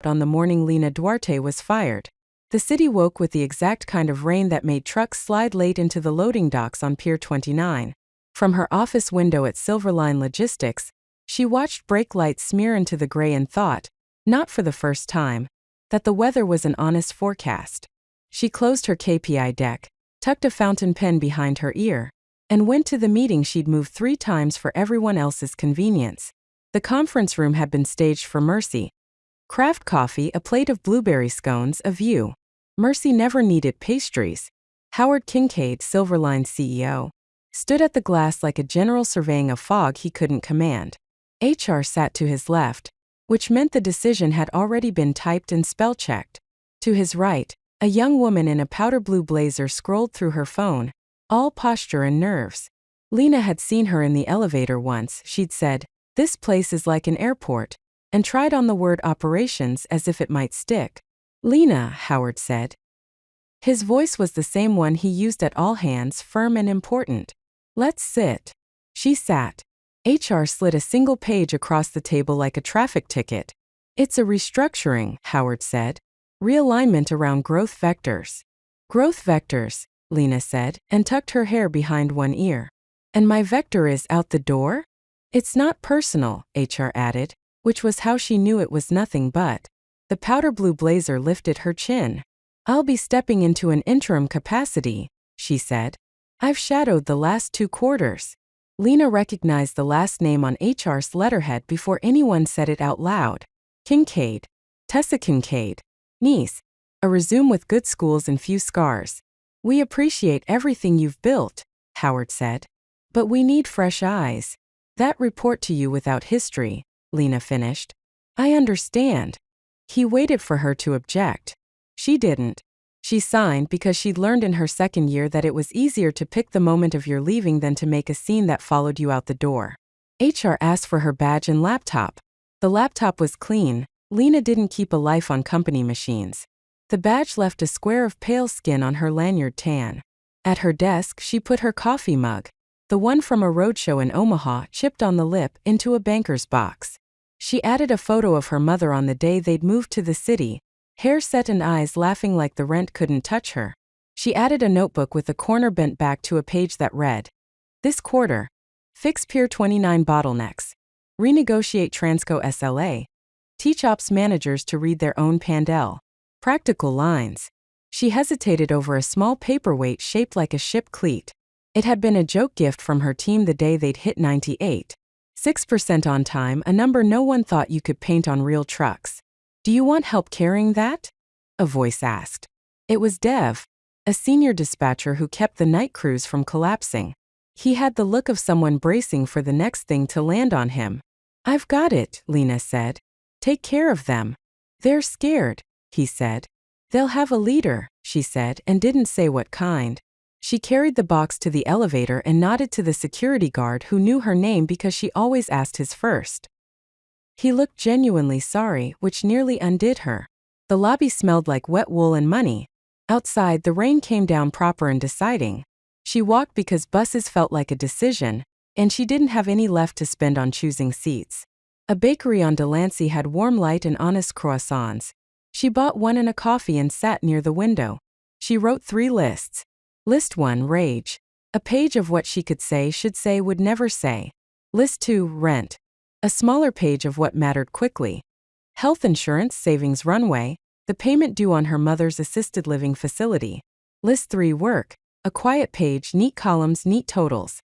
dropped on the morning Lena Duarte was fired. The city woke with the exact kind of rain that made trucks slide late into the loading docks on Pier 29. From her office window at Silverline Logistics, she watched brake lights smear into the gray and thought, not for the first time, that the weather was an honest forecast. She closed her KPI deck, tucked a fountain pen behind her ear, and went to the meeting she'd moved 3 times for everyone else's convenience. The conference room had been staged for Mercy. Craft coffee, a plate of blueberry scones, a view. Mercy never needed pastries. Howard Kincaid, Silverline CEO, stood at the glass like a general surveying a fog he couldn't command. HR sat to his left, which meant the decision had already been typed and spell-checked. To his right, a young woman in a powder blue blazer scrolled through her phone, all posture and nerves. Lena had seen her in the elevator once. She'd said, "This place is like an airport," and tried on the word operations as if it might stick. "Lena," Howard said. His voice was the same one he used at all hands, firm and important. "Let's sit." She sat. HR slid a single page across the table like a traffic ticket. "It's a restructuring," Howard said. "Realignment around growth vectors." "Growth vectors," Lena said, and tucked her hair behind one ear. "And my vector is out the door?" "It's not personal," HR added, which was how she knew it was nothing but. The powder blue blazer lifted her chin. "I'll be stepping into an interim capacity," she said. "I've shadowed the last 2 quarters. Lena recognized the last name on HR's letterhead before anyone said it out loud. Kincaid. Tessa Kincaid. Niece. A resume with good schools and few scars. "We appreciate everything you've built," Howard said. "But we need fresh eyes. That report to you without history," Lena finished. "I understand." He waited for her to object. She didn't. She signed because she'd learned in her second year that it was easier to pick the moment of your leaving than to make a scene that followed you out the door. HR asked for her badge and laptop. The laptop was clean. Lena didn't keep a life on company machines. The badge left a square of pale skin on her lanyard tan. At her desk, she put her coffee mug, the one from a roadshow in Omaha, chipped on the lip, into a banker's box. She added a photo of her mother on the day they'd moved to the city, hair set and eyes laughing like the rent couldn't touch her. She added a notebook with the corner bent back to a page that read, "This quarter. Fix Pier 29 bottlenecks. Renegotiate Transco SLA. Teach ops managers to read their own Pandel." Practical lines. She hesitated over a small paperweight shaped like a ship cleat. It had been a joke gift from her team the day they'd hit 98.6% on time, a number no one thought you could paint on real trucks. "Do you want help carrying that?" a voice asked. It was Dev, a senior dispatcher who kept the night crews from collapsing. He had the look of someone bracing for the next thing to land on him. "I've got it," Lena said. "Take care of them." "They're scared," he said. "They'll have a leader," she said, and didn't say what kind. She carried the box to the elevator and nodded to the security guard who knew her name because she always asked his first. He looked genuinely sorry, which nearly undid her. The lobby smelled like wet wool and money. Outside, the rain came down proper and deciding. She walked because buses felt like a decision, and she didn't have any left to spend on choosing seats. A bakery on Delancey had warm light and honest croissants. She bought one and a coffee and sat near the window. She wrote 3 lists. List 1, rage. A page of what she could say, should say, would never say. List 2, rent. A smaller page of what mattered quickly. Health insurance, savings runway, the payment due on her mother's assisted living facility. List 3, work. A quiet page, neat columns, neat totals.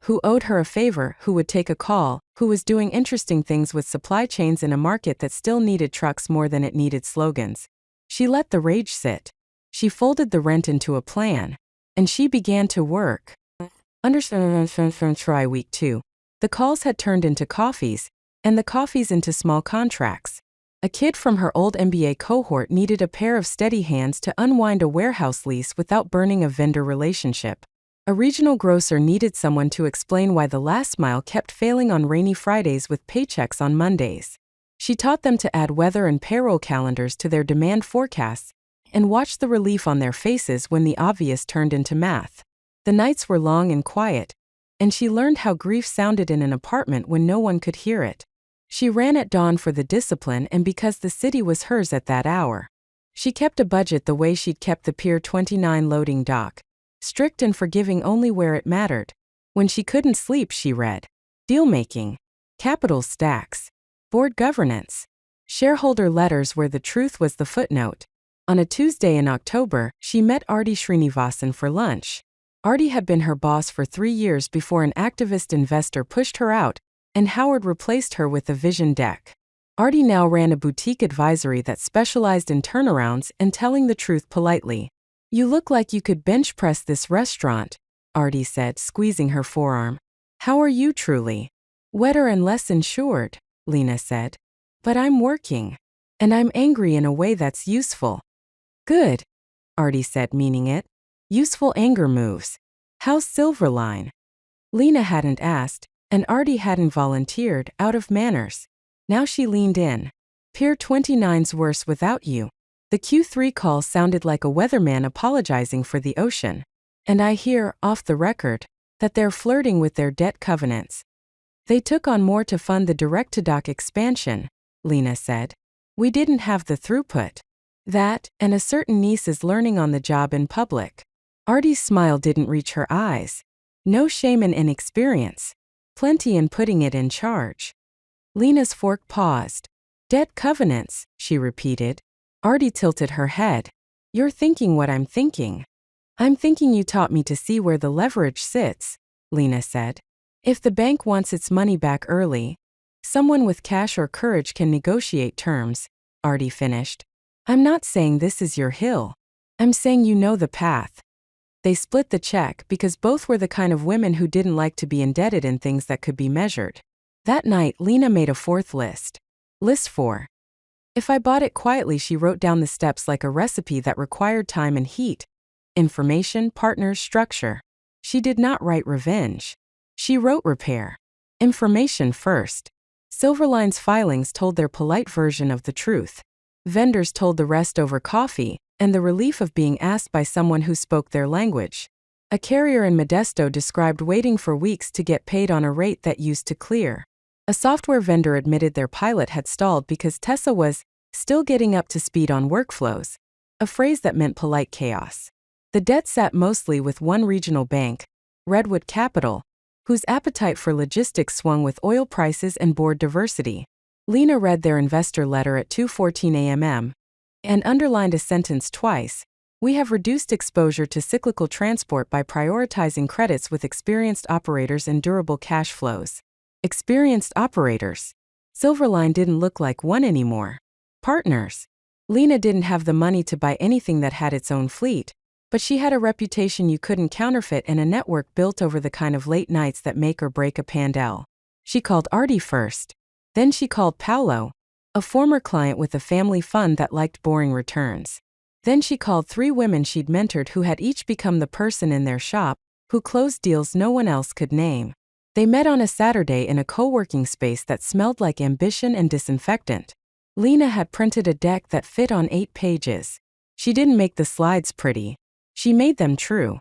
Who owed her a favor, who would take a call, who was doing interesting things with supply chains in a market that still needed trucks more than it needed slogans. She let the rage sit. She folded the rent into a plan. And she began to work. Try week 2. The calls had turned into coffees, and the coffees into small contracts. A kid from her old MBA cohort needed a pair of steady hands to unwind a warehouse lease without burning a vendor relationship. A regional grocer needed someone to explain why the last mile kept failing on rainy Fridays with paychecks on Mondays. She taught them to add weather and payroll calendars to their demand forecasts, and watched the relief on their faces when the obvious turned into math. The nights were long and quiet, and she learned how grief sounded in an apartment when no one could hear it. She ran at dawn for the discipline and because the city was hers at that hour. She kept a budget the way she'd kept the Pier 29 loading dock. Strict and forgiving only where it mattered. When she couldn't sleep, she read. Deal-making. Capital stacks. Board governance. Shareholder letters where the truth was the footnote. On a Tuesday in October, she met Arty Srinivasan for lunch. Arty had been her boss for 3 years before an activist investor pushed her out, and Howard replaced her with a vision deck. Arty now ran a boutique advisory that specialized in turnarounds and telling the truth politely. You look like you could bench press this restaurant, Arty said, squeezing her forearm. How are you truly? Wetter and less insured, Lena said. But I'm working. And I'm angry in a way that's useful. Good, Arty said, meaning it. Useful anger moves. How's Silverline? Lena hadn't asked, and Arty hadn't volunteered, out of manners. Now she leaned in. Pier 29's worse without you. The Q3 call sounded like a weatherman apologizing for the ocean. And I hear, off the record, that they're flirting with their debt covenants. They took on more to fund the direct-to-dock expansion, Lena said. We didn't have the throughput. That, and a certain niece is learning on the job in public. Arty's smile didn't reach her eyes. No shame in inexperience. Plenty in putting it in charge. Lena's fork paused. Debt covenants, she repeated. Arty tilted her head. You're thinking what I'm thinking. I'm thinking you taught me to see where the leverage sits, Lena said. If the bank wants its money back early, someone with cash or courage can negotiate terms, Arty finished. I'm not saying this is your hill. I'm saying you know the path. They split the check because both were the kind of women who didn't like to be indebted in things that could be measured. That night, Lena made a fourth list. List 4. If I bought it quietly, she wrote down the steps like a recipe that required time and heat. Information, partners, structure. She did not write revenge. She wrote repair. Information first. Silverline's filings told their polite version of the truth. Vendors told the rest over coffee, and the relief of being asked by someone who spoke their language. A carrier in Modesto described waiting for weeks to get paid on a rate that used to clear. A software vendor admitted their pilot had stalled because Tessa was still getting up to speed on workflows, a phrase that meant polite chaos. The debt sat mostly with one regional bank, Redwood Capital, whose appetite for logistics swung with oil prices and board diversity. Lena read their investor letter at 2:14 a.m. and underlined a sentence twice. We have reduced exposure to cyclical transport by prioritizing credits with experienced operators and durable cash flows. Experienced operators. Silverline didn't look like one anymore. Partners. Lena didn't have the money to buy anything that had its own fleet, but she had a reputation you couldn't counterfeit and a network built over the kind of late nights that make or break a Pandel. She called Arty first. Then she called Paolo, a former client with a family fund that liked boring returns. Then she called 3 women she'd mentored who had each become the person in their shop who closed deals no one else could name. They met on a Saturday in a co-working space that smelled like ambition and disinfectant. Lena had printed a deck that fit on 8 pages. She didn't make the slides pretty. She made them true.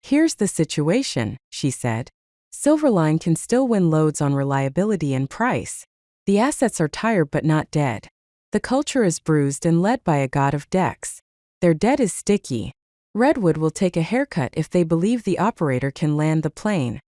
Here's the situation, she said. Silverline can still win loads on reliability and price. The assets are tired but not dead. The culture is bruised and led by a god of decks. Their debt is sticky. Redwood will take a haircut if they believe the operator can land the plane.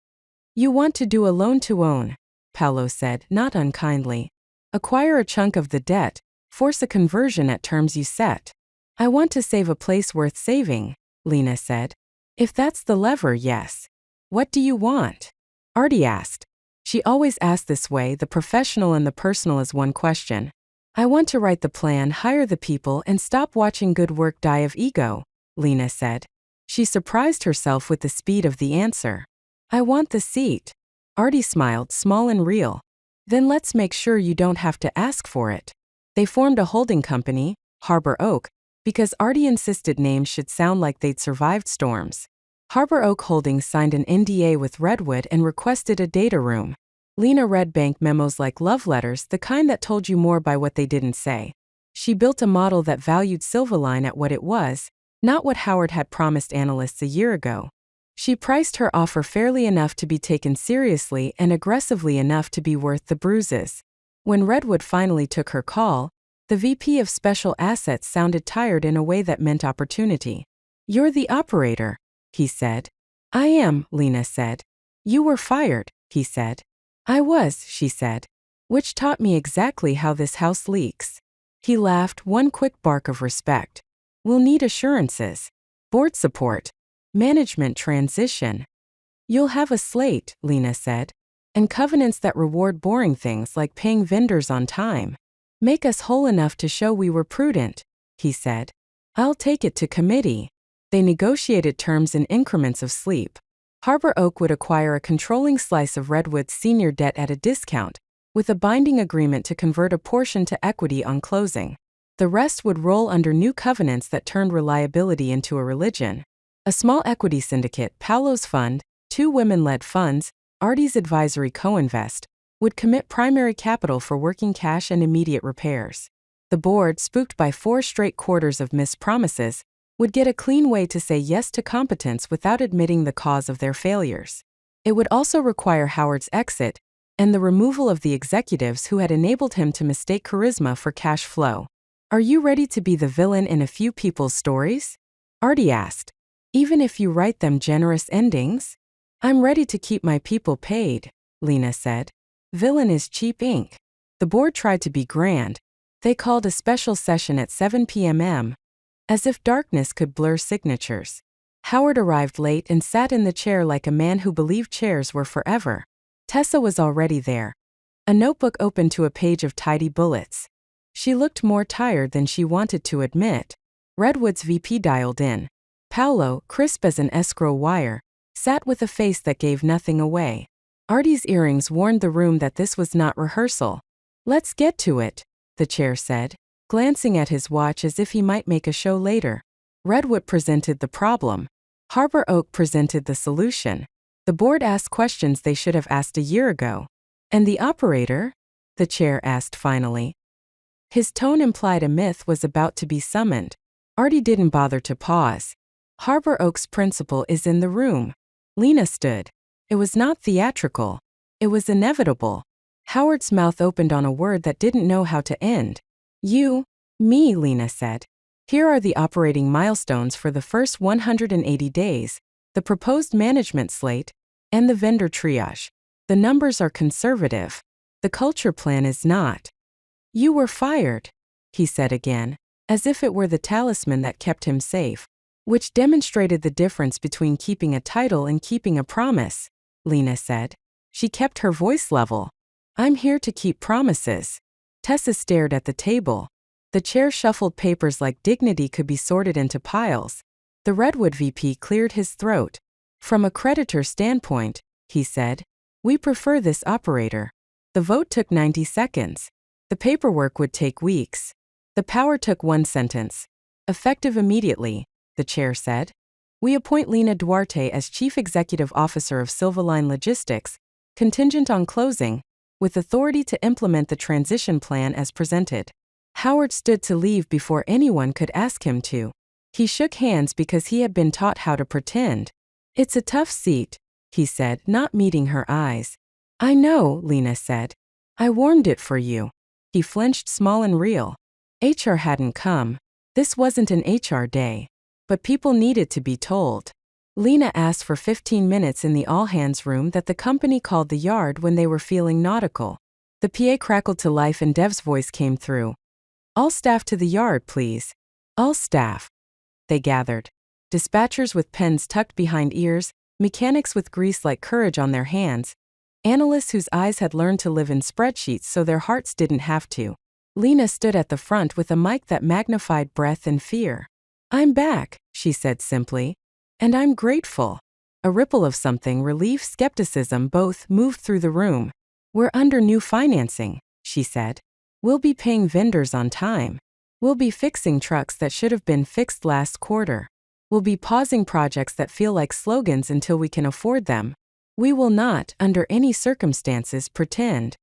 You want to do a loan-to-own, Paolo said, not unkindly. Acquire a chunk of the debt, force a conversion at terms you set. I want to save a place worth saving, Lena said. If that's the lever, yes. What do you want? Arty asked. She always asked this way, the professional and the personal as one question. I want to write the plan, hire the people, and stop watching good work die of ego, Lena said. She surprised herself with the speed of the answer. I want the seat. Arty smiled, small and real. Then let's make sure you don't have to ask for it. They formed a holding company, Harbor Oak, because Arty insisted names should sound like they'd survived storms. Harbor Oak Holdings signed an NDA with Redwood and requested a data room. Lena read bank memos like love letters, the kind that told you more by what they didn't say. She built a model that valued Silverline at what it was, not what Howard had promised analysts a year ago. She priced her offer fairly enough to be taken seriously and aggressively enough to be worth the bruises. When Redwood finally took her call, the VP of Special Assets sounded tired in a way that meant opportunity. "You're the operator," he said. "I am," Lena said. "You were fired," he said. "I was," she said. "Which taught me exactly how this house leaks." He laughed, one quick bark of respect. "We'll need assurances. Board support. Management transition. You'll have a slate," Lena said. "And covenants that reward boring things like paying vendors on time. Make us whole enough to show we were prudent," he said. "I'll take it to committee." They negotiated terms in increments of sleep. Harbor Oak would acquire a controlling slice of Redwood's senior debt at a discount, with a binding agreement to convert a portion to equity on closing. The rest would roll under new covenants that turned reliability into a religion. A small equity syndicate, Paolo's fund, 2 women-led funds, Arty's advisory co-invest, would commit primary capital for working cash and immediate repairs. The board, spooked by 4 straight quarters of missed promises, would get a clean way to say yes to Competence without admitting the cause of their failures. It would also require Howard's exit and the removal of the executives who had enabled him to mistake charisma for cash flow. "Are you ready to be the villain in a few people's stories?" Arty asked. "Even if you write them generous endings?" "I'm ready to keep my people paid," Lena said. "Villain is cheap ink." The board tried to be grand. They called a special session at 7 p.m. As if darkness could blur signatures. Howard arrived late and sat in the chair like a man who believed chairs were forever. Tessa was already there. A notebook open to a page of tidy bullets. She looked more tired than she wanted to admit. Redwood's VP dialed in. Paolo, crisp as an escrow wire, sat with a face that gave nothing away. Arty's earrings warned the room that this was not rehearsal. "Let's get to it," the chair said, glancing at his watch as if he might make a show later. Redwood presented the problem. Harbor Oak presented the solution. The board asked questions they should have asked a year ago. "And the operator?" the chair asked finally. His tone implied a myth was about to be summoned. Arty didn't bother to pause. "Harbor Oak's principal is in the room." Lena stood. It was not theatrical. It was inevitable. Howard's mouth opened on a word that didn't know how to end. Me," Lena said. "Here are the operating milestones for the first 180 days, the proposed management slate, and the vendor triage. The numbers are conservative. The culture plan is not." "You were fired," he said again, as if it were the talisman that kept him safe. "Which demonstrated the difference between keeping a title and keeping a promise," Lena said. She kept her voice level. "I'm here to keep promises." Tessa stared at the table. The chair shuffled papers like dignity could be sorted into piles. The Redwood VP cleared his throat. "From a creditor standpoint," he said, "we prefer this operator." The vote took 90 seconds. The paperwork would take weeks. The power took 1 sentence. "Effective immediately," the chair said. "We appoint Lena Duarte as Chief Executive Officer of Silverline Logistics, contingent on closing, with authority to implement the transition plan as presented." Howard stood to leave before anyone could ask him to. He shook hands because he had been taught how to pretend. "It's a tough seat," he said, not meeting her eyes. "I know," Lena said. "I warmed it for you." He flinched, small and real. HR hadn't come. This wasn't an HR day. But people needed to be told. Lena asked for 15 minutes in the all-hands room that the company called the yard when they were feeling nautical. The PA crackled to life and Dev's voice came through. "All staff to the yard, please." "All staff." They gathered. Dispatchers with pens tucked behind ears, mechanics with grease-like courage on their hands, analysts whose eyes had learned to live in spreadsheets so their hearts didn't have to. Lena stood at the front with a mic that magnified breath and fear. "I'm back," she said simply. "And I'm grateful." A ripple of something, relief, skepticism, both, moved through the room. "We're under new financing," she said. "We'll be paying vendors on time. We'll be fixing trucks that should have been fixed last quarter. We'll be pausing projects that feel like slogans until we can afford them. We will not, under any circumstances, pretend."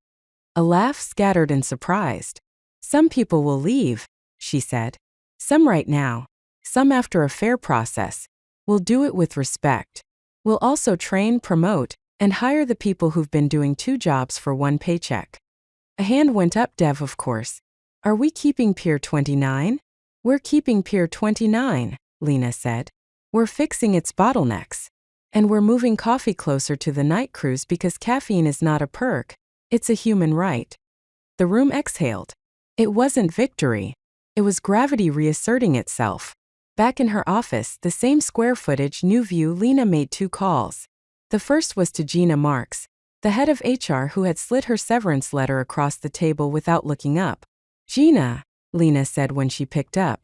A laugh scattered and surprised. "Some people will leave," she said. "Some right now. Some after a fair process. We'll do it with respect. We'll also train, promote, and hire the people who've been doing 2 jobs for 1 paycheck." A hand went up. Dev, of course. Are we keeping Pier 29? We're keeping Pier 29, Lena said. We're fixing its bottlenecks. And we're moving coffee closer to the night cruise because caffeine is not a perk, it's a human right. The room exhaled. It wasn't victory. It was gravity reasserting itself. Back in her office, the same square footage, new view, Lena made 2 calls. The first was to Gina Marks, the head of HR, who had slid her severance letter across the table without looking up. Gina, Lena said when she picked up.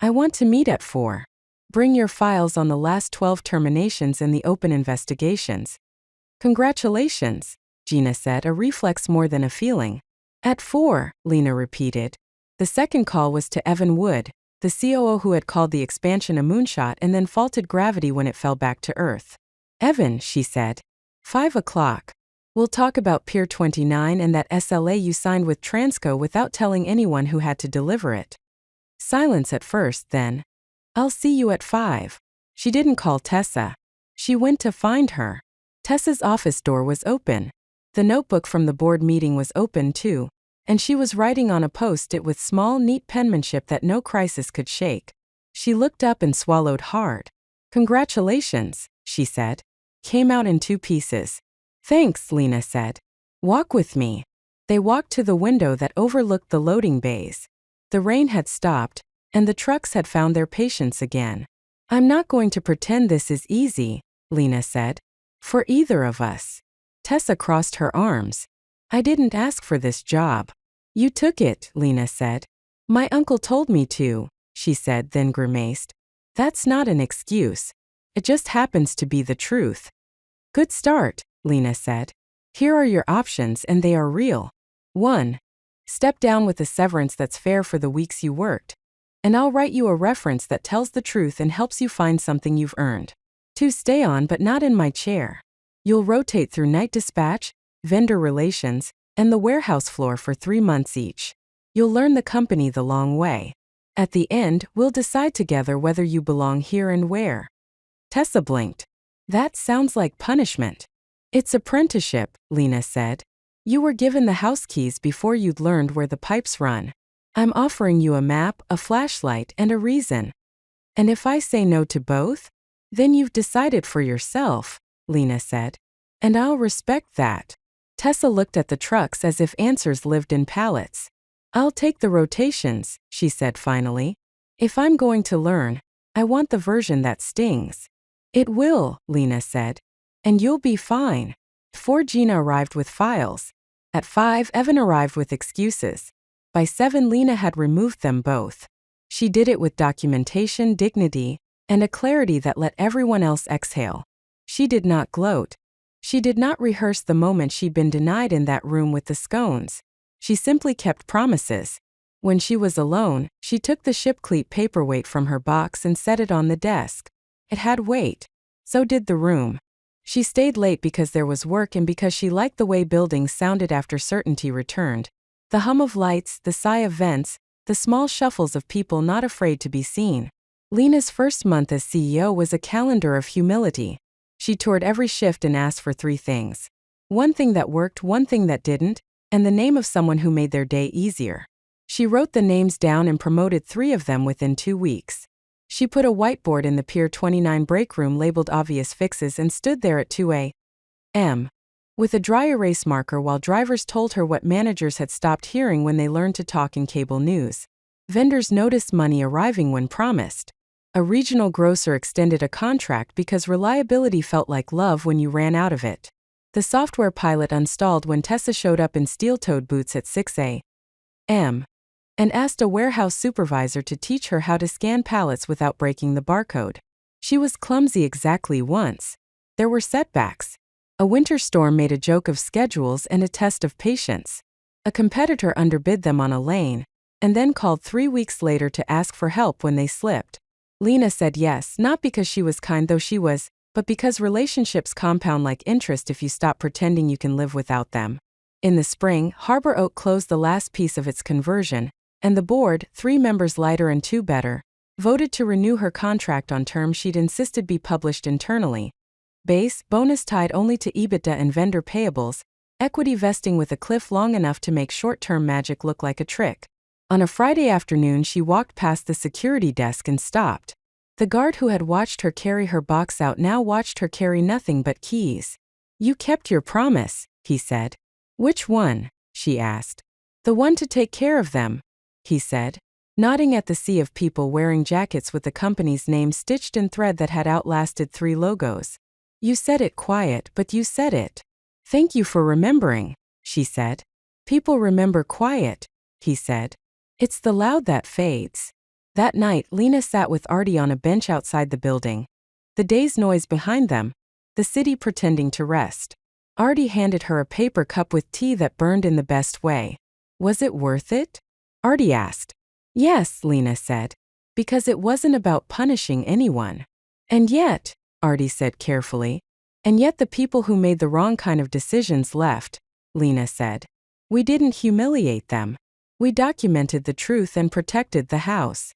I want to meet at 4. Bring your files on the last 12 terminations and the open investigations. Congratulations, Gina said, a reflex more than a feeling. At 4, Lena repeated. The second call was to Evan Wood, the COO who had called the expansion a moonshot and then faulted gravity when it fell back to Earth. Evan, she said. 5 o'clock. We'll talk about Pier 29 and that SLA you signed with Transco without telling anyone who had to deliver it. Silence at first, then. I'll see you at 5. She didn't call Tessa. She went to find her. Tessa's office door was open. The notebook from the board meeting was open too, and she was writing on a post-it with small, neat penmanship that no crisis could shake. She looked up and swallowed hard. Congratulations, she said. Came out in 2 pieces. Thanks, Lena said. Walk with me. They walked to the window that overlooked the loading bays. The rain had stopped, and the trucks had found their patience again. I'm not going to pretend this is easy, Lena said. For either of us. Tessa crossed her arms. I didn't ask for this job. You took it, Lena said. My uncle told me to, she said, then grimaced. That's not an excuse. It just happens to be the truth. Good start, Lena said. Here are your options and they are real. 1. Step down with a severance that's fair for the weeks you worked. And I'll write you a reference that tells the truth and helps you find something you've earned. 2. Stay on but not in my chair. You'll rotate through night dispatch, vendor relations, and the warehouse floor for 3 months each. You'll learn the company the long way. At the end, we'll decide together whether you belong here and where. Tessa blinked. That sounds like punishment. It's apprenticeship, Lena said. You were given the house keys before you'd learned where the pipes run. I'm offering you a map, a flashlight, and a reason. And if I say no to both? Then you've decided for yourself, Lena said. And I'll respect that. Tessa looked at the trucks as if answers lived in pallets. I'll take the rotations, she said finally. If I'm going to learn, I want the version that stings. It will, Lena said. And you'll be fine. 4. Gina arrived with files. At 5, Evan arrived with excuses. By 7, Lena had removed them both. She did it with documentation, dignity, and a clarity that let everyone else exhale. She did not gloat. She did not rehearse the moment she'd been denied in that room with the scones. She simply kept promises. When she was alone, she took the shipcleat paperweight from her box and set it on the desk. It had weight. So did the room. She stayed late because there was work and because she liked the way buildings sounded after certainty returned. The hum of lights, the sigh of vents, the small shuffles of people not afraid to be seen. Lena's first month as CEO was a calendar of humility. She toured every shift and asked for 3 things. 1 thing that worked, 1 thing that didn't, and the name of someone who made their day easier. She wrote the names down and promoted 3 of them within 2 weeks. She put a whiteboard in the Pier 29 break room labeled obvious fixes and stood there at 2 a.m. with a dry erase marker while drivers told her what managers had stopped hearing when they learned to talk in cable news. Vendors noticed money arriving when promised. A regional grocer extended a contract because reliability felt like love when you ran out of it. The software pilot installed when Tessa showed up in steel-toed boots at 6 a.m. and asked a warehouse supervisor to teach her how to scan pallets without breaking the barcode. She was clumsy exactly once. There were setbacks. A winter storm made a joke of schedules and a test of patience. A competitor underbid them on a lane, and then called 3 weeks later to ask for help when they slipped. Lena said yes, not because she was kind though she was, but because relationships compound like interest if you stop pretending you can live without them. In the spring, Harbor Oak closed the last piece of its conversion, and the board, 3 members lighter and 2 better, voted to renew her contract on terms she'd insisted be published internally. Base, bonus tied only to EBITDA and vendor payables, Equity vesting with a cliff long enough to make short-term magic look like a trick. On a Friday afternoon, she walked past the security desk and stopped. The guard who had watched her carry her box out now watched her carry nothing but keys. "You kept your promise," he said. "Which one?" she asked. "The one to take care of them," he said, nodding at the sea of people wearing jackets with the company's name stitched in thread that had outlasted 3 logos. "You said it quiet, but you said it." "Thank you for remembering," she said. "People remember quiet," he said. "It's the loud that fades." That night, Lena sat with Arty on a bench outside the building. The day's noise behind them, the city pretending to rest. Arty handed her a paper cup with tea that burned in the best way. "Was it worth it?" Arty asked. "Yes," Lena said, "because it wasn't about punishing anyone." "And yet," Arty said carefully, "and yet the people who made the wrong kind of decisions left," Lena said. "We didn't humiliate them. We documented the truth and protected the house."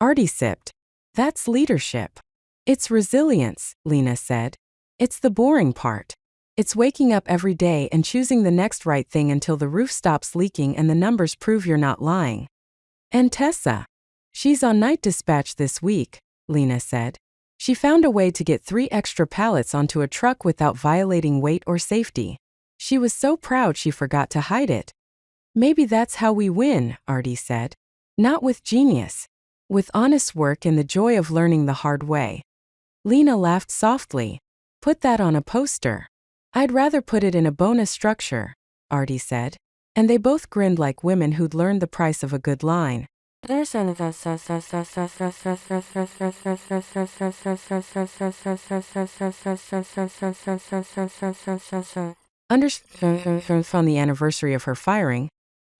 Arty sipped. "That's leadership." "It's resilience," Lena said. "It's the boring part. It's waking up every day and choosing the next right thing until the roof stops leaking and the numbers prove you're not lying." "And Tessa? She's on night dispatch this week," Lena said. "She found a way to get 3 extra pallets onto a truck without violating weight or safety. She was so proud she forgot to hide it." "Maybe that's how we win," Arty said. "Not with genius. With honest work and the joy of learning the hard way." Lena laughed softly. "Put that on a poster." "I'd rather put it in a bonus structure," Arty said. And they both grinned like women who'd learned the price of a good line. On the anniversary of her firing,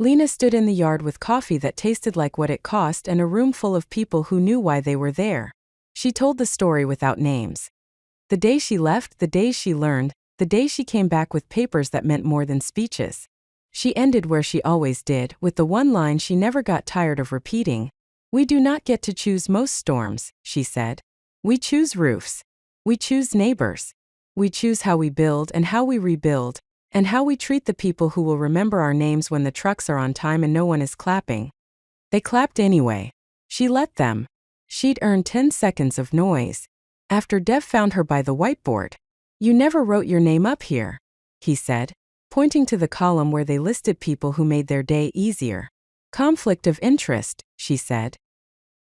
Lena stood in the yard with coffee that tasted like what it cost and a room full of people who knew why they were there. She told the story without names. The day she left, the days she learned, the day she came back with papers that meant more than speeches. She ended where she always did, with the one line she never got tired of repeating. "We do not get to choose most storms," she said. "We choose roofs. We choose neighbors. We choose how we build and how we rebuild, and how we treat the people who will remember our names when the trucks are on time and no one is clapping." They clapped anyway. She let them. She'd earned 10 seconds of noise. After Dev found her by the whiteboard. "You never wrote your name up here," he said, pointing to the column where they listed people who made their day easier. "Conflict of interest," she said.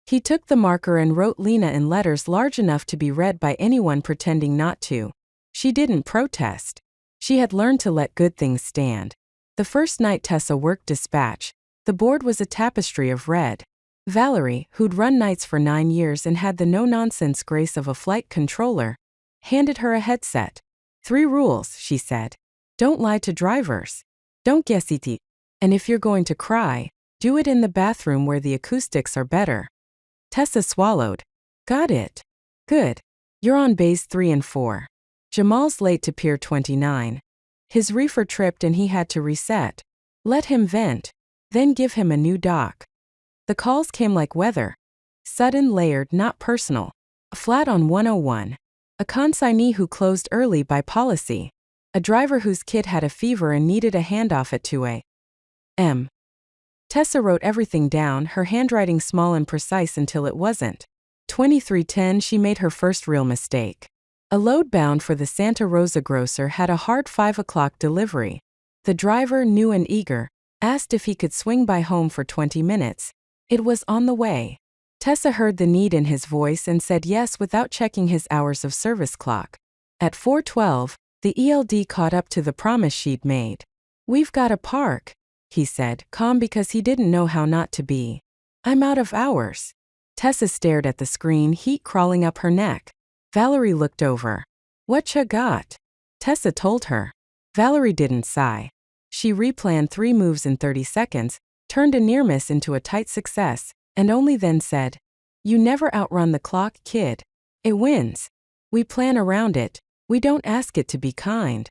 He took the marker and wrote Lena in letters large enough to be read by anyone pretending not to. She didn't protest. She had learned to let good things stand. The first night Tessa worked dispatch, the board was a tapestry of red. Valerie, who'd run nights for 9 years and had the no-nonsense grace of a flight controller, handed her a headset. 3 rules, she said. Don't lie to drivers. Don't guess it. And if you're going to cry, do it in the bathroom where the acoustics are better. Tessa swallowed. Got it. Good. You're on bays 3 and 4. Jamal's late to Pier 29. His reefer tripped and he had to reset. Let him vent. Then give him a new dock. The calls came like weather. Sudden, layered, not personal. A flat on 101. A consignee who closed early by policy. A driver whose kid had a fever and needed a handoff at 2 a.m. Tessa wrote everything down, her handwriting small and precise until it wasn't. 23:10 she made her first real mistake. A load bound for the Santa Rosa grocer had a hard 5 o'clock delivery. The driver, new and eager, asked if he could swing by home for 20 minutes. It was on the way. Tessa heard the need in his voice and said yes without checking his hours of service clock. At 4:12, the ELD caught up to the promise she'd made. We've got a park, he said, calm because he didn't know how not to be. I'm out of hours. Tessa stared at the screen, heat crawling up her neck. Valerie looked over. Whatcha got? Tessa told her. Valerie didn't sigh. She replanned 3 moves in 30 seconds, turned a near miss into a tight success, and only then said, You never outrun the clock, kid. It wins. We plan around it. We don't ask it to be kind.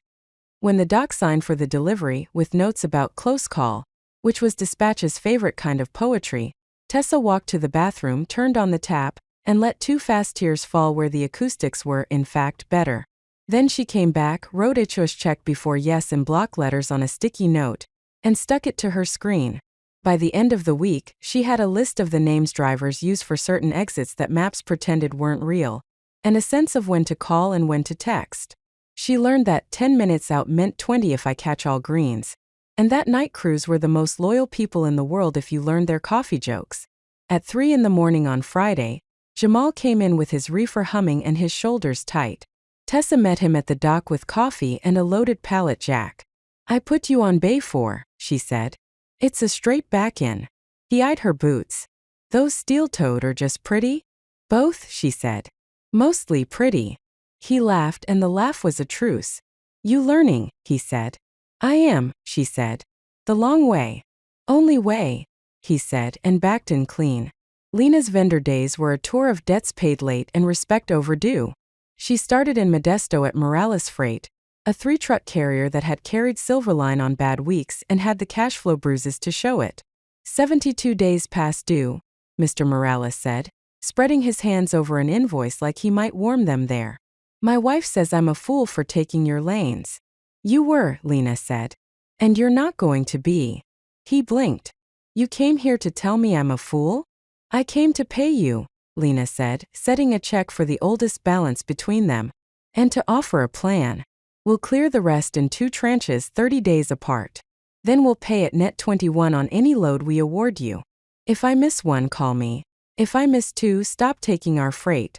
When the doc signed for the delivery, with notes about close call, which was Dispach's favorite kind of poetry, Tessa walked to the bathroom, turned on the tap, and let 2 fast tears fall where the acoustics were, in fact, better. Then she came back, wrote "Ich check before yes" in block letters on a sticky note, and stuck it to her screen. By the end of the week, she had a list of the names drivers use for certain exits that maps pretended weren't real, and a sense of when to call and when to text. She learned that 10 minutes out meant 20 if I catch all greens, and that night crews were the most loyal people in the world if you learned their coffee jokes. At 3 in the morning on Friday, Jamal came in with his reefer humming and his shoulders tight. Tessa met him at the dock with coffee and a loaded pallet jack. "I put you on bay 4, she said. "It's a straight back-in." He eyed her boots. "Those steel-toed or just pretty?" "Both," she said. "Mostly pretty." He laughed, and the laugh was a truce. "You learning?" he said. "I am," she said. "The long way." "Only way," he said, and backed in clean. Lena's vendor days were a tour of debts paid late and respect overdue. She started in Modesto at Morales Freight, a 3-truck carrier that had carried Silverline on bad weeks and had the cash flow bruises to show it. 72 days past due, Mr. Morales said, spreading his hands over an invoice like he might warm them there. "My wife says I'm a fool for taking your lanes." "You were," Lena said. "And you're not going to be." He blinked. "You came here to tell me I'm a fool?" "I came to pay you," Lena said, setting a check for the oldest balance between them, "and to offer a plan. We'll clear the rest in 2 tranches 30 days apart. Then we'll pay at net 21 on any load we award you. If I miss 1, call me. If I miss 2, stop taking our freight."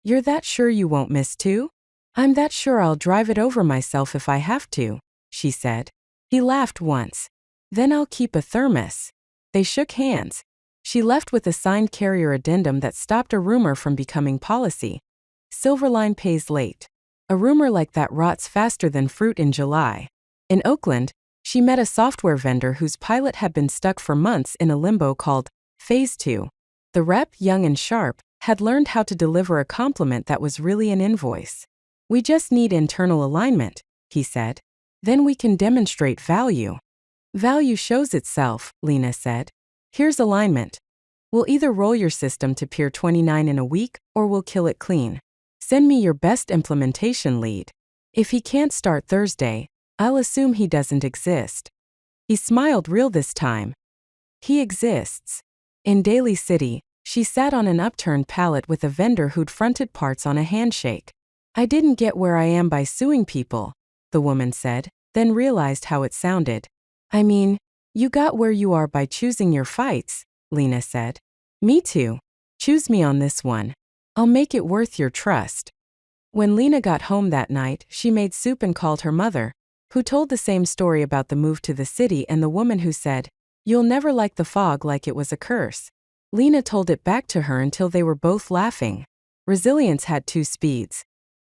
"You're that sure you won't miss 2? "I'm that sure I'll drive it over myself if I have to," she said. He laughed once. "Then I'll keep a thermos." They shook hands. She left with a signed carrier addendum that stopped a rumor from becoming policy. Silverline pays late. A rumor like that rots faster than fruit in July. In Oakland, she met a software vendor whose pilot had been stuck for months in a limbo called Phase 2. The rep, young and sharp, had learned how to deliver a compliment that was really an invoice. "We just need internal alignment," he said. "Then we can demonstrate value." "Value shows itself," Lena said. "Here's alignment. We'll either roll your system to Pier 29 in a week, or we'll kill it clean. Send me your best implementation lead. If he can't start Thursday, I'll assume he doesn't exist." He smiled real this time. "He exists." In Daly City, she sat on an upturned pallet with a vendor who'd fronted parts on a handshake. "I didn't get where I am by suing people," the woman said, then realized how it sounded. "I mean, you got where you are by choosing your fights," Lena said. "Me too. Choose me on this one. I'll make it worth your trust." When Lena got home that night, she made soup and called her mother, who told the same story about the move to the city and the woman who said, "You'll never like the fog," like it was a curse. Lena told it back to her until they were both laughing. Resilience had 2 speeds.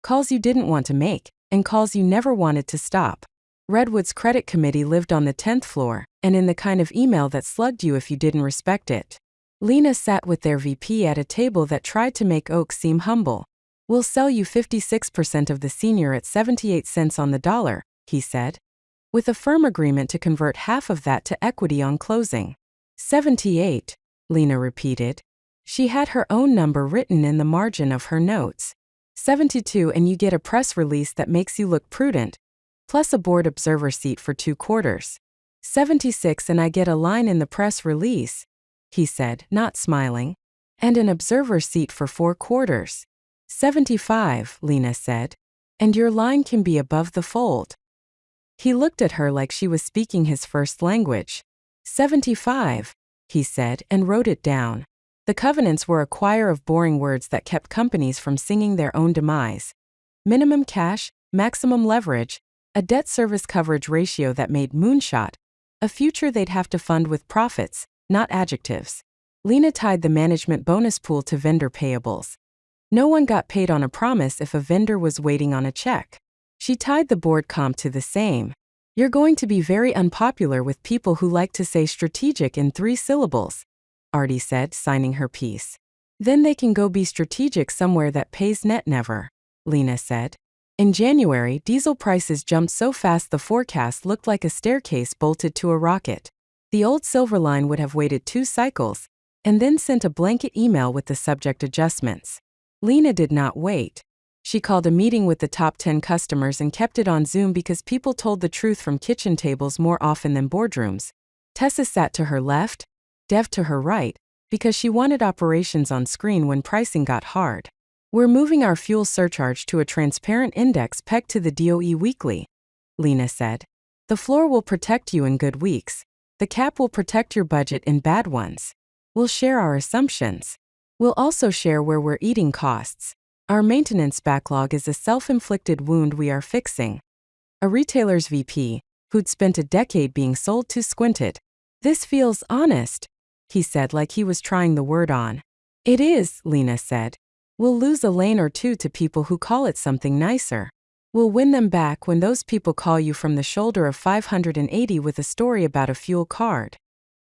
Calls you didn't want to make, and calls you never wanted to stop. Redwood's credit committee lived on the 10th floor, and in the kind of email that slugged you if you didn't respect it. Lena sat with their VP at a table that tried to make Oak seem humble. "We'll sell you 56% of the senior at 78 cents on the dollar," he said, with a firm agreement to convert half of that to equity on closing. 78, Lena repeated. She had her own number written in the margin of her notes. 72 and you get a press release that makes you look prudent, plus a board observer seat for 2 quarters. 76 and I get a line in the press release, he said, not smiling, and an observer seat for 4 quarters. 75, Lena said, and your line can be above the fold. He looked at her like she was speaking his first language. 75, he said, and wrote it down. The covenants were a choir of boring words that kept companies from singing their own demise. Minimum cash, maximum leverage, a debt service coverage ratio that made moonshot, a future they'd have to fund with profits, not adjectives. Lena tied the management bonus pool to vendor payables. No one got paid on a promise if a vendor was waiting on a check. She tied the board comp to the same. You're going to be very unpopular with people who like to say strategic in 3 syllables, Arty said, signing her piece. Then they can go be strategic somewhere that pays net never, Lena said. In January, diesel prices jumped so fast the forecast looked like a staircase bolted to a rocket. The old Silverline would have waited 2 cycles, and then sent a blanket email with the subject adjustments. Lena did not wait. She called a meeting with the top 10 customers and kept it on Zoom because people told the truth from kitchen tables more often than boardrooms. Tessa sat to her left, Dev to her right, because she wanted operations on screen when pricing got hard. We're moving our fuel surcharge to a transparent index pegged to the DOE weekly, Lena said. The floor will protect you in good weeks. The cap will protect your budget in bad ones. We'll share our assumptions. We'll also share where we're eating costs. Our maintenance backlog is a self-inflicted wound we are fixing. A retailer's VP, who'd spent a decade being sold to, squinted. This feels honest, he said like he was trying the word on. It is, Lena said. We'll lose a lane or two to people who call it something nicer. We'll win them back when those people call you from the shoulder of 580 with a story about a fuel card.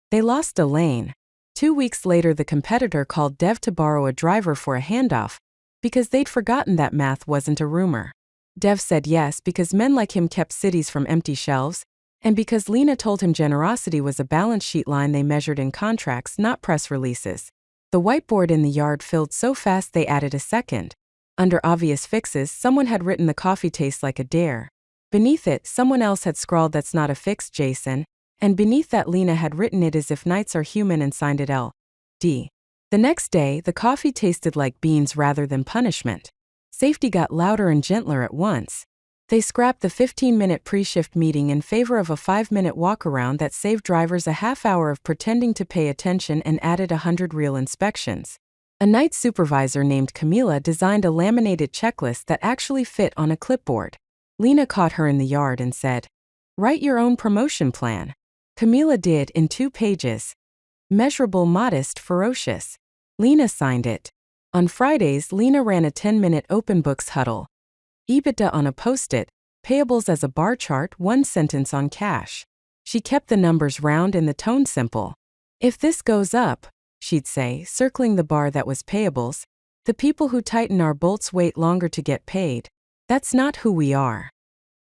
They lost a lane. 2 weeks later, the competitor called Dev to borrow a driver for a handoff because they'd forgotten that math wasn't a rumor. Dev said yes because men like him kept cities from empty shelves, and because Lena told him generosity was a balance sheet line they measured in contracts, not press releases. The whiteboard in the yard filled so fast they added a second. Under obvious fixes, someone had written the coffee tastes like a dare. Beneath it, someone else had scrawled that's not a fix, Jason. And beneath that, Lena had written it as if knights are human and signed it L.D. The next day, the coffee tasted like beans rather than punishment. Safety got louder and gentler at once. They scrapped the 15-minute pre-shift meeting in favor of a 5-minute walk-around that saved drivers a half hour of pretending to pay attention and added 100 real inspections. A night supervisor named Camila designed a laminated checklist that actually fit on a clipboard. Lena caught her in the yard and said, "Write your own promotion plan." Camila did in 2 pages. Measurable, modest, ferocious. Lena signed it. On Fridays, Lena ran a 10-minute open books huddle. EBITDA on a post-it, payables as a bar chart, 1 sentence on cash. She kept the numbers round and the tone simple. If this goes up, she'd say, circling the bar that was payables, the people who tighten our bolts wait longer to get paid. That's not who we are.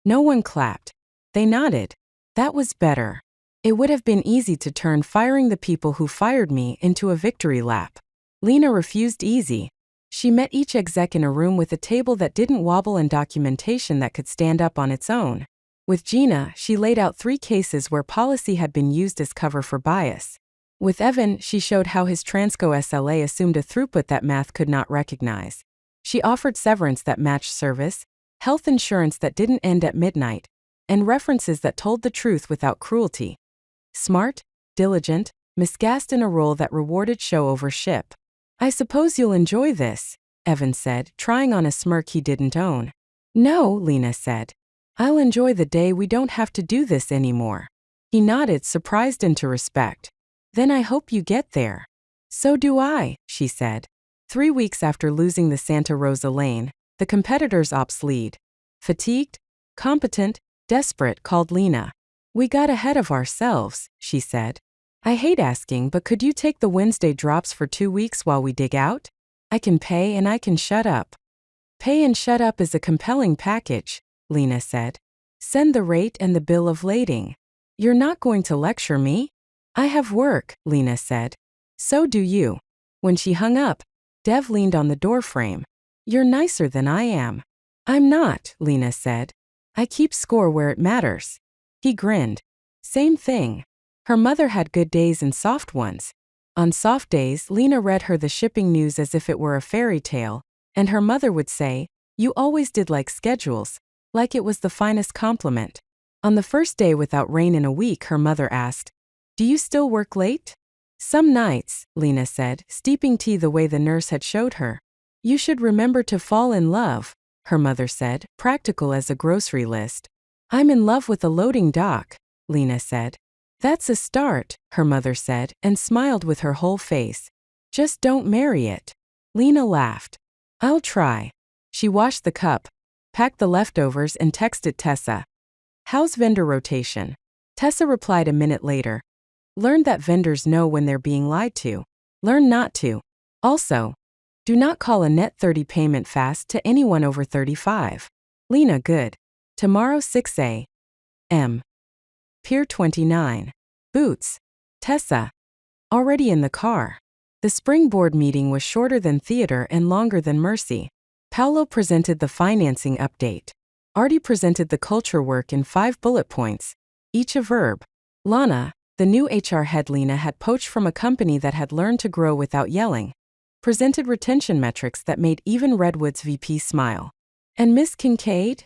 No one clapped. They nodded. That was better. It would have been easy to turn firing the people who fired me into a victory lap. Lena refused easy. She met each exec in a room with a table that didn't wobble and documentation that could stand up on its own. With Gina, she laid out 3 cases where policy had been used as cover for bias. With Evan, she showed how his Transco SLA assumed a throughput that math could not recognize. She offered severance that matched service, health insurance that didn't end at midnight, and references that told the truth without cruelty. Smart, diligent, miscast in a role that rewarded show over ship. I suppose you'll enjoy this, Evan said, trying on a smirk he didn't own. No, Lena said. I'll enjoy the day we don't have to do this anymore. He nodded, surprised into respect. Then I hope you get there. So do I, she said. 3 weeks after losing the Santa Rosa lane, the competitor's ops lead, fatigued, competent, desperate, called Lena. We got ahead of ourselves, she said. I hate asking, but could you take the Wednesday drops for 2 weeks while we dig out? I can pay and I can shut up. Pay and shut up is a compelling package, Lena said. Send the rate and the bill of lading. You're not going to lecture me? I have work, Lena said. So do you. When she hung up, Dev leaned on the doorframe. You're nicer than I am. I'm not, Lena said. I keep score where it matters. He grinned. Same thing. Her mother had good days and soft ones. On soft days, Lena read her the shipping news as if it were a fairy tale, and her mother would say, "You always did like schedules," like it was the finest compliment. On the first day without rain in a week, her mother asked, "Do you still work late?" Some nights, Lena said, steeping tea the way the nurse had showed her. You should remember to fall in love, her mother said, practical as a grocery list. I'm in love with a loading dock, Lena said. That's a start, her mother said, and smiled with her whole face. Just don't marry it. Lena laughed. I'll try. She washed the cup, packed the leftovers, and texted Tessa. How's vendor rotation? Tessa replied a minute later. Learned that vendors know when they're being lied to. Learn not to. Also, do not call a net 30 payment fast to anyone over 35. Lena, good. Tomorrow 6 a.m. Pier 29. Boots. Tessa. Already in the car. The springboard meeting was shorter than theater and longer than mercy. Paolo presented the financing update. Arty presented the culture work in 5 bullet points, each a verb. Lana, the new HR head Lena had poached from a company that had learned to grow without yelling, presented retention metrics that made even Redwood's VP smile. And Miss Kincaid?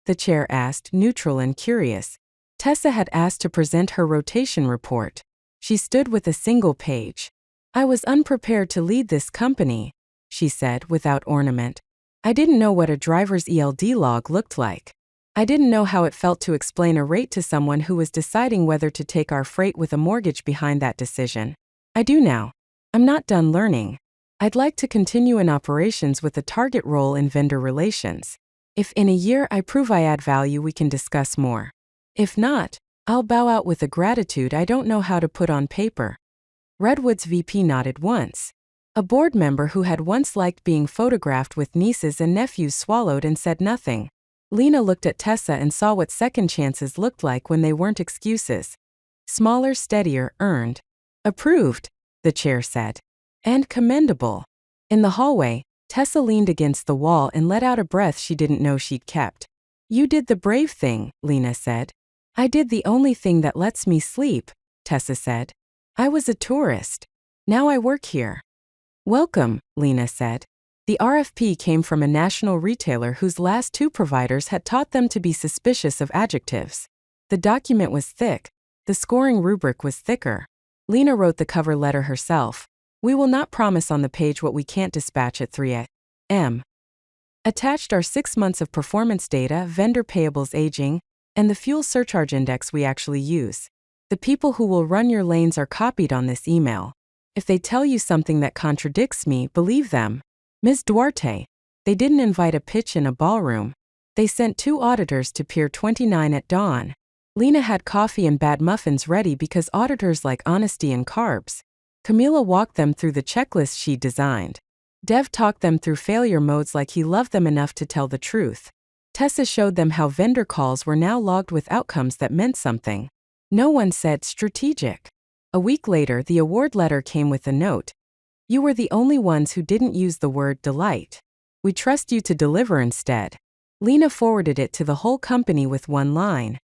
The chair asked, neutral and curious. Tessa had asked to present her rotation report. She stood with a single page. I was unprepared to lead this company, she said without ornament. I didn't know what a driver's ELD log looked like. I didn't know how it felt to explain a rate to someone who was deciding whether to take our freight with a mortgage behind that decision. I do now. I'm not done learning. I'd like to continue in operations with a target role in vendor relations. If in a year I prove I add value, we can discuss more. If not, I'll bow out with a gratitude I don't know how to put on paper. Redwood's VP nodded once. A board member who had once liked being photographed with nieces and nephews swallowed and said nothing. Lena looked at Tessa and saw what second chances looked like when they weren't excuses. Smaller, steadier, earned. Approved, the chair said. And commendable. In the hallway, Tessa leaned against the wall and let out a breath she didn't know she'd kept. You did the brave thing, Lena said. I did the only thing that lets me sleep, Tessa said. I was a tourist. Now I work here. Welcome, Lena said. The RFP came from a national retailer whose last 2 providers had taught them to be suspicious of adjectives. The document was thick. The scoring rubric was thicker. Lena wrote the cover letter herself. We will not promise on the page what we can't dispatch at 3 a.m. Attached are 6 months of performance data, vendor payables aging, and the fuel surcharge index we actually use. The people who will run your lanes are copied on this email. If they tell you something that contradicts me, believe them. Ms. Duarte. They didn't invite a pitch in a ballroom. They sent 2 auditors to Pier 29 at dawn. Lena had coffee and bad muffins ready because auditors like honesty and carbs. Camila walked them through the checklist she designed. Dev talked them through failure modes like he loved them enough to tell the truth. Tessa showed them how vendor calls were now logged with outcomes that meant something. No one said strategic. A week later, the award letter came with a note. You were the only ones who didn't use the word delight. We trust you to deliver instead. Lena forwarded it to the whole company with one line.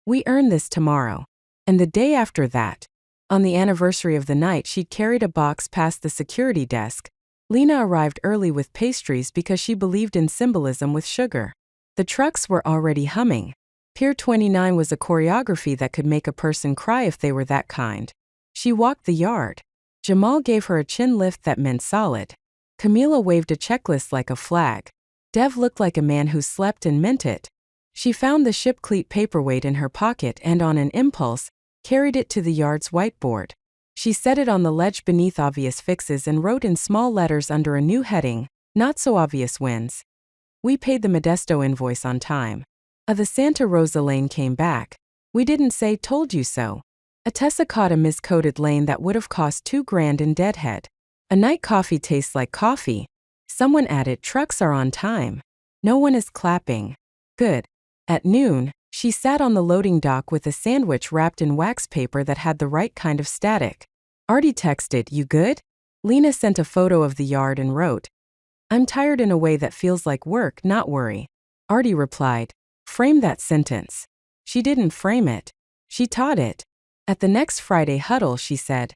We earn this tomorrow. And the day after that. On the anniversary of the night, she'd carried a box past the security desk. Lena arrived early with pastries because she believed in symbolism with sugar. The trucks were already humming. Pier 29 was a choreography that could make a person cry if they were that kind. She walked the yard. Jamal gave her a chin lift that meant solid. Camila waved a checklist like a flag. Dev looked like a man who slept and meant it. She found the ship cleat paperweight in her pocket and on an impulse, carried it to the yard's whiteboard. She set it on the ledge beneath obvious fixes and wrote in small letters under a new heading, Not So Obvious Wins. We paid the Modesto invoice on time. The Santa Rosa lane came back. We didn't say told you so. Tessa caught a miscoded lane that would have cost $2,000 in Deadhead. A night coffee tastes like coffee. Someone added trucks are on time. No one is clapping. Good. At noon, she sat on the loading dock with a sandwich wrapped in wax paper that had the right kind of static. Arty texted, You good? Lena sent a photo of the yard and wrote, I'm tired in a way that feels like work, not worry. Arty replied, Frame that sentence. She didn't frame it. She taught it. At the next Friday huddle, she said,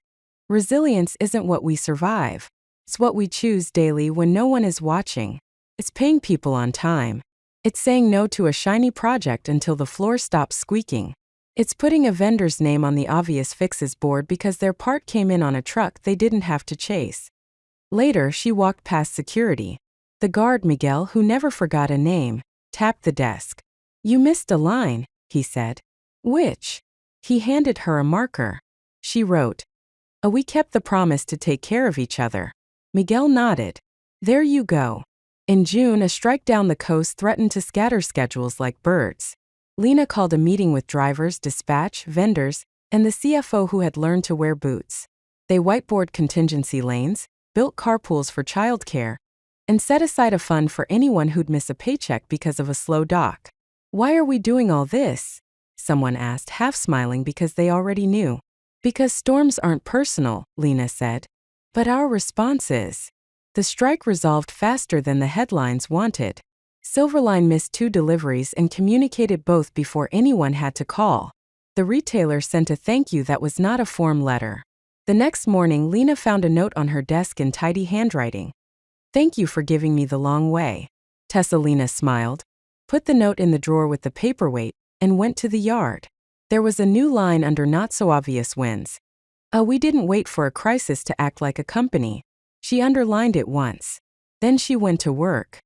Resilience isn't what we survive. It's what we choose daily when no one is watching. It's paying people on time. It's saying no to a shiny project until the floor stops squeaking. It's putting a vendor's name on the obvious fixes board because their part came in on a truck they didn't have to chase. Later, she walked past security. The guard, Miguel, who never forgot a name, tapped the desk. You missed a line, he said. Which? He handed her a marker. She wrote, We kept the promise to take care of each other. Miguel nodded. There you go. In June, a strike down the coast threatened to scatter schedules like birds. Lena called a meeting with drivers, dispatch, vendors, and the CFO who had learned to wear boots. They whiteboarded contingency lanes, built carpools for childcare, and set aside a fund for anyone who'd miss a paycheck because of a slow dock. Why are we doing all this? Someone asked, half smiling because they already knew. Because storms aren't personal, Lena said. But our response is. The strike resolved faster than the headlines wanted. Silverline missed 2 deliveries and communicated both before anyone had to call. The retailer sent a thank you that was not a form letter. The next morning, Lena found a note on her desk in tidy handwriting. "Thank you for giving me the long way." Lena smiled, put the note in the drawer with the paperweight, and went to the yard. There was a new line under not-so-obvious wins. We didn't wait for a crisis to act like a company." She underlined it once. Then she went to work.